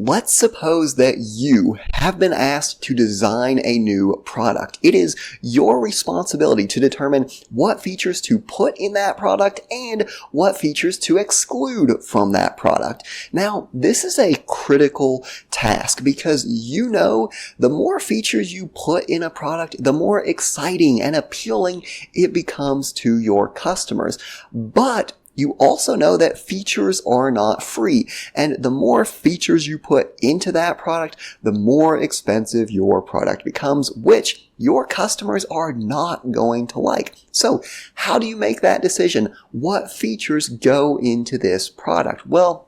Let's suppose that you have been asked to design a new product. It is your responsibility to determine what features to put in that product and what features to exclude from that product. Now, this is a critical task because you know the more features you put in a product, the more exciting and appealing it becomes to your customers. But you also know that features are not free, and the more features you put into that product, the more expensive your product becomes, which your customers are not going to like. So, how do you make that decision? What features go into this product? Well,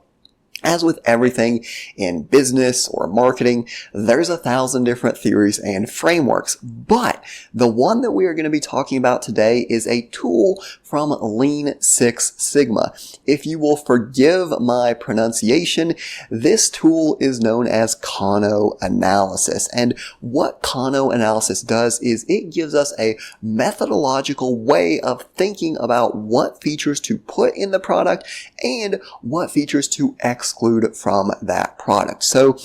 as with everything in business or marketing, there's 1,000 different theories and frameworks. But the one that we are going to be talking about today is a tool from Lean Six Sigma. If you will forgive my pronunciation, this tool is known as Kano Analysis. And what Kano Analysis does is it gives us a methodological way of thinking about what features to put in the product and what features to exclude from that product. So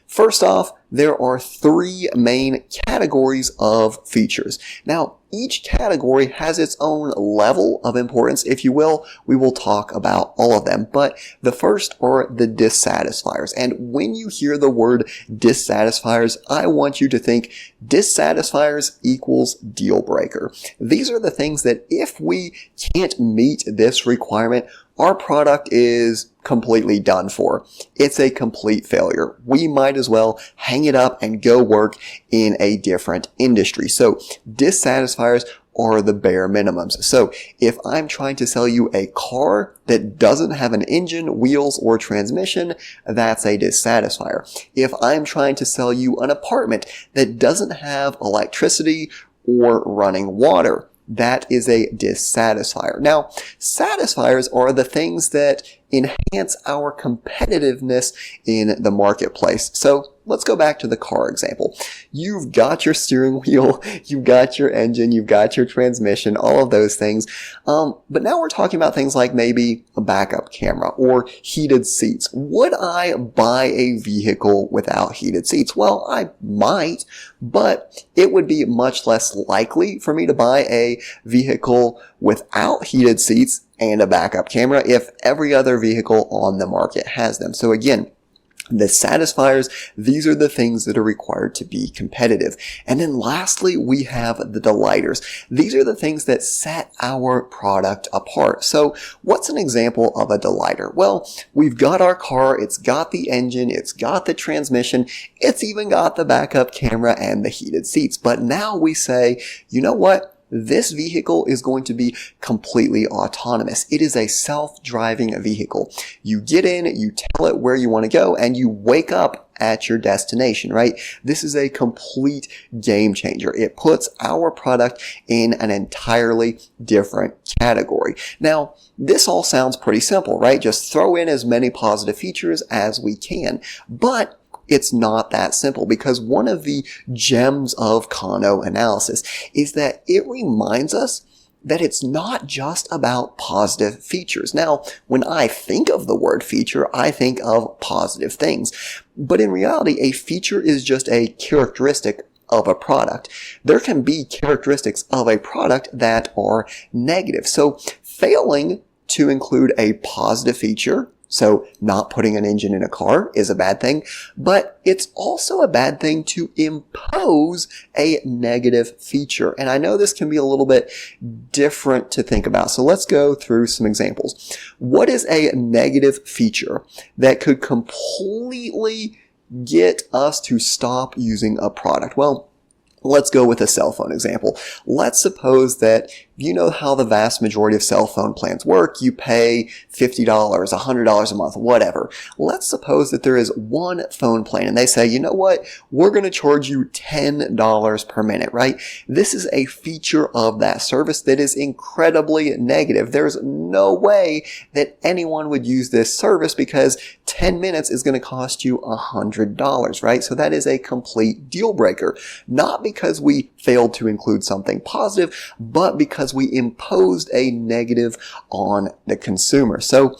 first off, there are 3 main categories of features. Now, each category has its own level of importance, if you will. We will talk about all of them, but the first are the dissatisfiers. And when you hear the word dissatisfiers, I want you to think dissatisfiers equals deal breaker. These are the things that if we can't meet this requirement, our product is completely done for. It's a complete failure. We might as well hang it up and go work in a different industry. So dissatisfiers are the bare minimums. So if I'm trying to sell you a car that doesn't have an engine, wheels, or transmission, that's a dissatisfier. If I'm trying to sell you an apartment that doesn't have electricity or running water, that is a dissatisfier. Now, satisfiers are the things that enhance our competitiveness in the marketplace. So let's go back to the car example. You've got your steering wheel, you've got your engine, you've got your transmission, all of those things. But now we're talking about things like maybe a backup camera or heated seats. Would I buy a vehicle without heated seats? Well, I might, but it would be much less likely for me to buy a vehicle without heated seats and a backup camera if every other vehicle on the market has them. So again, the satisfiers, these are the things that are required to be competitive. And then lastly, we have the delighters. These are the things that set our product apart. So what's an example of a delighter? Well, we've got our car, it's got the engine, it's got the transmission, it's even got the backup camera and the heated seats. But now we say, you know what? This vehicle is going to be completely autonomous. It is a self-driving vehicle. You get in, you tell it where you want to go, and you wake up at your destination, right? This is a complete game changer. It puts our product in an entirely different category. Now, this all sounds pretty simple, right? Just throw in as many positive features as we can. But it's not that simple, because one of the gems of Kano Analysis is that it reminds us that it's not just about positive features. Now, when I think of the word feature, I think of positive things. But in reality, a feature is just a characteristic of a product. There can be characteristics of a product that are negative. So failing to include a positive feature, so not putting an engine in a car, is a bad thing, but it's also a bad thing to impose a negative feature. And I know this can be a little bit different to think about. So let's go through some examples. What is a negative feature that could completely get us to stop using a product? Well, let's go with a cell phone example. Let's suppose that you know how the vast majority of cell phone plans work. You pay $50, $100 a month, whatever. Let's suppose that there is one phone plan and they say, you know what, we're going to charge you $10 per minute, right? This is a feature of that service that is incredibly negative. There's no way that anyone would use this service because 10 minutes is going to cost you $100, right? So that is a complete deal breaker. Not because we failed to include something positive, but because we imposed a negative on the consumer. So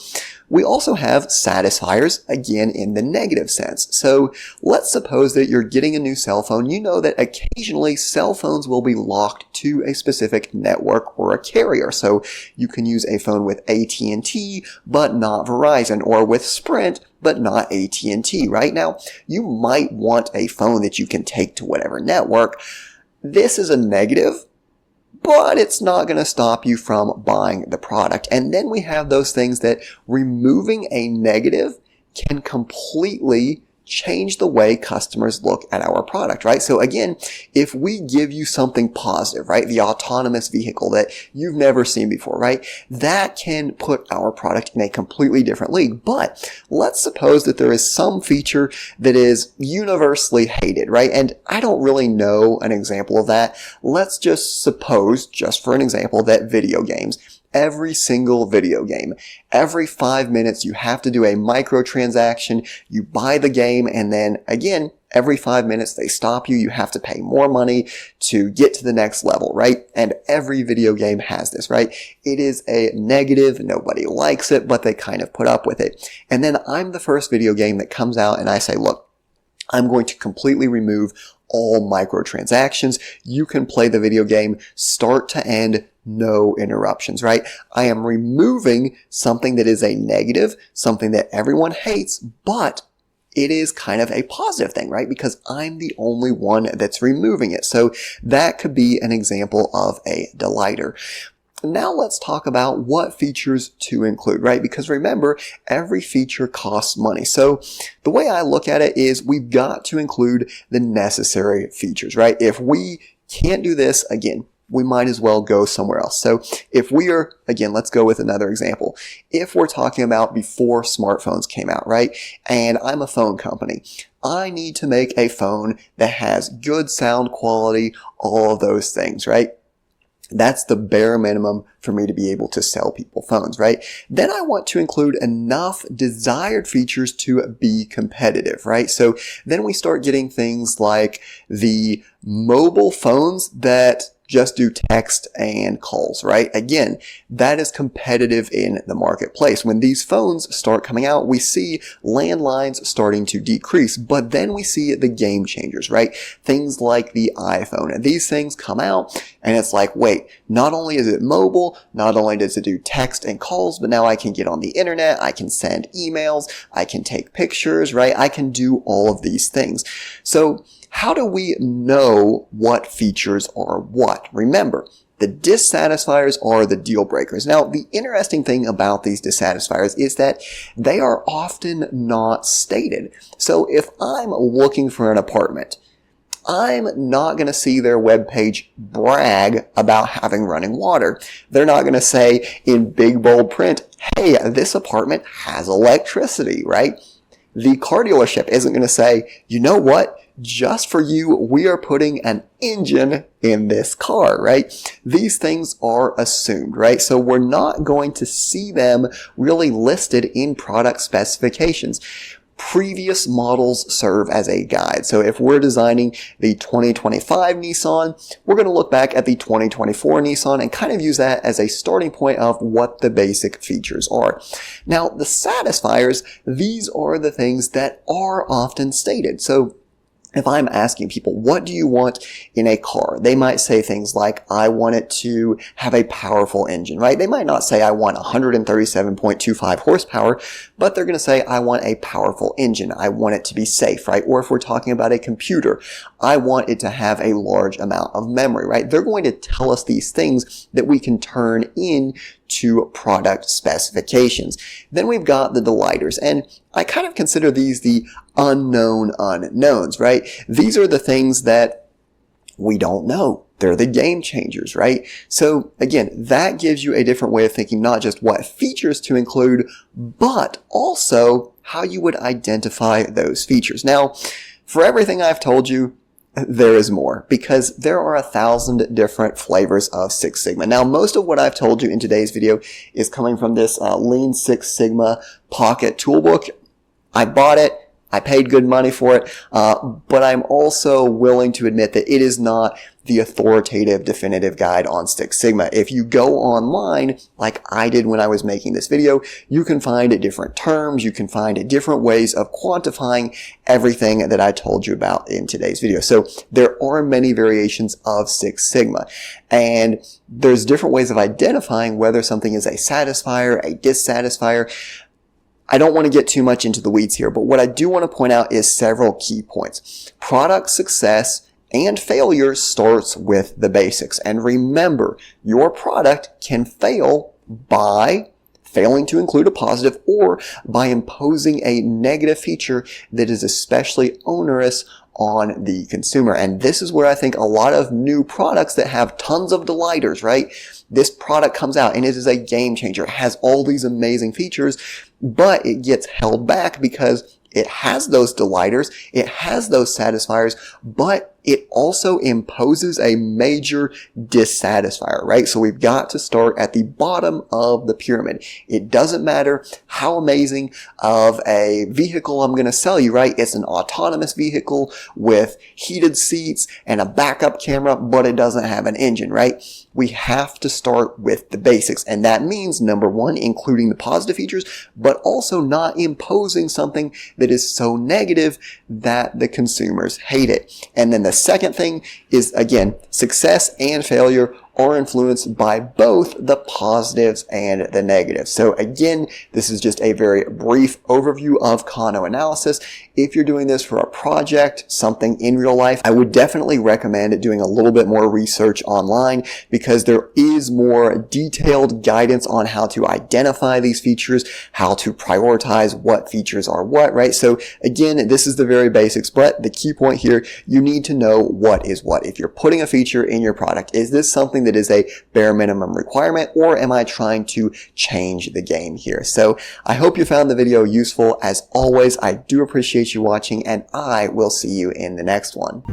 We also have satisfiers, again in the negative sense. So let's suppose that you're getting a new cell phone. You know that occasionally cell phones will be locked to a specific network or a carrier. So you can use a phone with AT&T but not Verizon, or with Sprint but not AT&T. Right now, you might want a phone that you can take to whatever network. This is a negative, but it's not going to stop you from buying the product. And then we have those things that removing a negative can completely change the way customers look at our product, right? So again, if we give you something positive, right, the autonomous vehicle that you've never seen before, right, that can put our product in a completely different league. But let's suppose that there is some feature that is universally hated, right? And I don't really know an example of that. Let's just suppose, just for an example, that video games, every single video game, every 5 minutes you have to do a microtransaction, you buy the game, and then again, every 5 minutes they stop you, you have to pay more money to get to the next level, right? And every video game has this, right? It is a negative, nobody likes it, but they kind of put up with it. And then I'm the first video game that comes out and I say, look, I'm going to completely remove all microtransactions. You can play the video game start to end, no interruptions, right? I am removing something that is a negative, something that everyone hates, but it is kind of a positive thing, right? Because I'm the only one that's removing it. So that could be an example of a delighter. Now let's talk about what features to include, right? Because remember, every feature costs money. So the way I look at it is we've got to include the necessary features, right? If we can't do this, again, we might as well go somewhere else. So if we are, again, let's go with another example. If we're talking about before smartphones came out, right? And I'm a phone company. I need to make a phone that has good sound quality, all of those things, right? That's the bare minimum for me to be able to sell people phones, right? Then I want to include enough desired features to be competitive, right? So then we start getting things like the mobile phones that just do text and calls, right? Again, that is competitive in the marketplace. When these phones start coming out, we see landlines starting to decrease, but then we see the game changers, right? Things like the iPhone, and these things come out and it's like, wait, not only is it mobile, not only does it do text and calls, but now I can get on the internet, I can send emails, I can take pictures, right? I can do all of these things. So how do we know what features are what? Remember, the dissatisfiers are the deal breakers. Now, the interesting thing about these dissatisfiers is that they are often not stated. So if I'm looking for an apartment, I'm not going to see their webpage brag about having running water. They're not going to say in big bold print, hey, this apartment has electricity, right? The car dealership isn't going to say, you know what? Just for you, we are putting an engine in this car, right? These things are assumed, right? So we're not going to see them really listed in product specifications. Previous models serve as a guide. So if we're designing the 2025 Nissan, we're going to look back at the 2024 Nissan and kind of use that as a starting point of what the basic features are. Now, the satisfiers, these are the things that are often stated. So if I'm asking people, what do you want in a car? They might say things like, I want it to have a powerful engine, right? They might not say, I want 137.25 horsepower, but they're going to say, I want a powerful engine. I want it to be safe, right? Or if we're talking about a computer, I want it to have a large amount of memory, right? They're going to tell us these things that we can turn into product specifications. Then we've got the delighters, and I kind of consider these the unknown unknowns, right? These are the things that we don't know. They're the game changers, right? So again, that gives you a different way of thinking, not just what features to include, but also how you would identify those features. Now, for everything I've told you, there is more, because there are 1,000 different flavors of Six Sigma. Now, most of what I've told you in today's video is coming from this Lean Six Sigma Pocket Toolbook. I bought it. I paid good money for it, but I'm also willing to admit that it is not the authoritative, definitive guide on Six Sigma. If you go online, like I did when I was making this video, you can find different terms, you can find different ways of quantifying everything that I told you about in today's video. So there are many variations of Six Sigma, and there's different ways of identifying whether something is a satisfier, a dissatisfier. I don't want to get too much into the weeds here, but what I do want to point out is several key points. Product success and failure starts with the basics. And remember, your product can fail by failing to include a positive or by imposing a negative feature that is especially onerous on the consumer. And this is where I think a lot of new products that have tons of delighters, right? This product comes out and it is a game changer. It has all these amazing features, but it gets held back because it has those delighters, it has those satisfiers, but it also imposes a major dissatisfier, right? So we've got to start at the bottom of the pyramid. It doesn't matter how amazing of a vehicle I'm going to sell you, right? It's an autonomous vehicle with heated seats and a backup camera, but it doesn't have an engine, right? We have to start with the basics. And that means, number one, including the positive features, but also not imposing something that is so negative that the consumers hate it. And then the second thing is, again, success and failure are influenced by both the positives and the negatives. So again, this is just a very brief overview of Kano Analysis. If you're doing this for a project, something in real life, I would definitely recommend doing a little bit more research online because there is more detailed guidance on how to identify these features, how to prioritize what features are what, right? So again, this is the very basics, but the key point here, you need to know what is what. If you're putting a feature in your product, is this something that is a bare minimum requirement, or am I trying to change the game here? So I hope you found the video useful. As always, I do appreciate you watching, and I will see you in the next one.